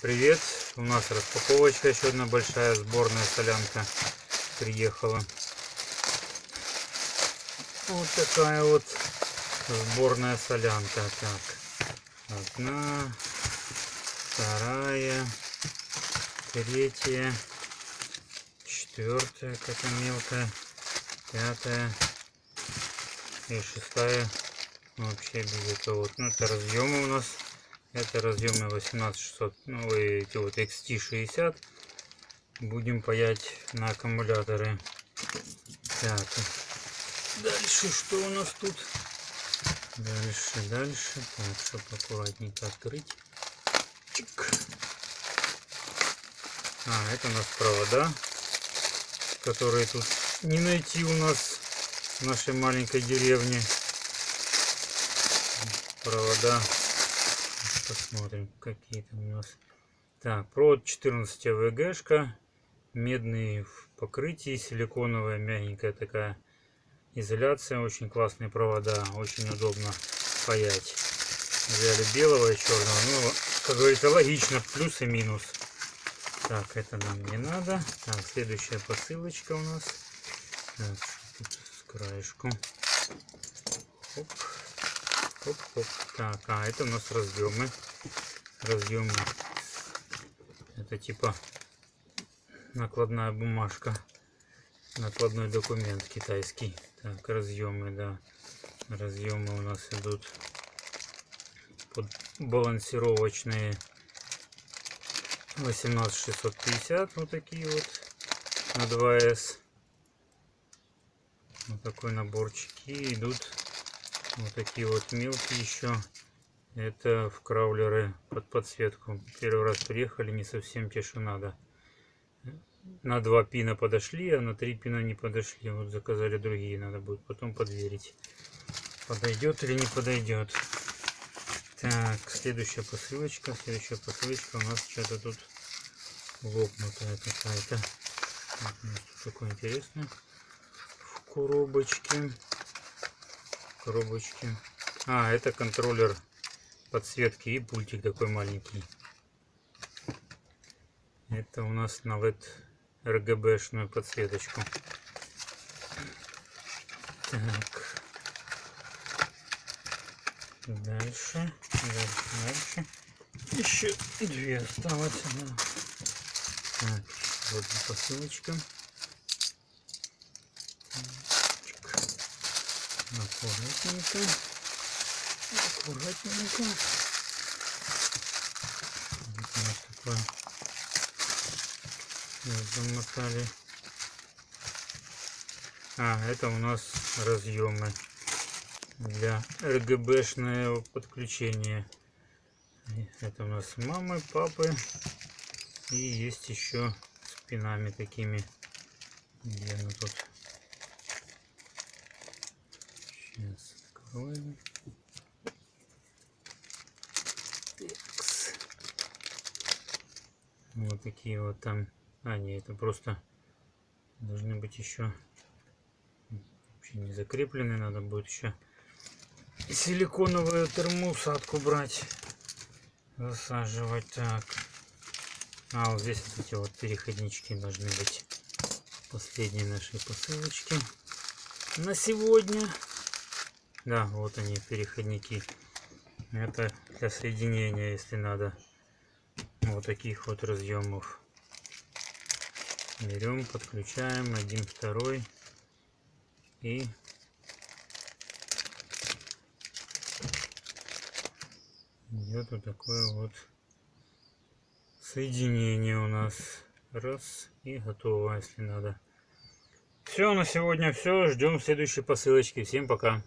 Привет, у нас распаковочка, еще одна большая сборная солянка приехала. Вот такая вот сборная солянка. Так, одна, вторая, третья, четвертая, какая мелкая, пятая и шестая. Вообще без этого. Вот, ну, это разъемы у нас. Это разъемы 18600, ну, эти вот XT60 будем паять на аккумуляторы. Так, дальше что у нас тут? Дальше. Так, чтобы аккуратненько открыть. Чик. Это у нас провода, которые тут не найти у нас в нашей маленькой деревне. Провода. Посмотрим, какие там у нас. Так, провод 14 АВГшка, медный в покрытии, силиконовая, мягенькая такая изоляция, очень классные провода, очень удобно паять. Взяли белого и черного, ну, как говорится, логично, плюс и минус. Так, это нам не надо. Так, следующая посылочка у нас. Так, тут с краешку. Хоп. Хоп-хоп. Так, это у нас разъемы. Это типа накладная бумажка. Накладной документ китайский. Так, разъемы, да. Разъемы у нас идут под балансировочные 18650. Вот такие вот. На 2С. Вот такой наборчик. И идут вот такие вот мелкие еще. Это в краулеры под подсветку. Первый раз приехали, не совсем те, что надо. На 2 пина подошли, а на 3 пина не подошли. Вот заказали другие, надо будет потом подверить. Подойдет или не подойдет. Так, следующая посылочка. Следующая посылочка у нас что-то тут лопнутая какая-то. Вот у нас тут такое интересное. В коробочке. Это контроллер подсветки и пультик такой маленький. Это у нас на LED RGB-шную подсветочку. Так. Дальше. Еще 2 осталось. Да. Так, вот посылочка. Аккуратненько. Вот у нас такое. Замотали. Это у нас разъемы для RGB-шного подключения. Это у нас мамы, папы. И есть еще с пинами такими. Где оно тут? Сейчас откроем. Вот такие вот там. Не, это просто должны быть еще вообще не закреплены. Надо будет еще силиконовую термоусадку брать, засаживать. Так. Вот здесь вот эти вот переходнички должны быть. Последние наши посылочки на сегодня. Да, вот они, переходники. Это для соединения, если надо. Вот таких вот разъемов. Берем, подключаем один, второй. И идет вот такое вот соединение у нас. Раз, и готово, если надо. Все, на сегодня все. Ждем следующей посылочки. Всем пока.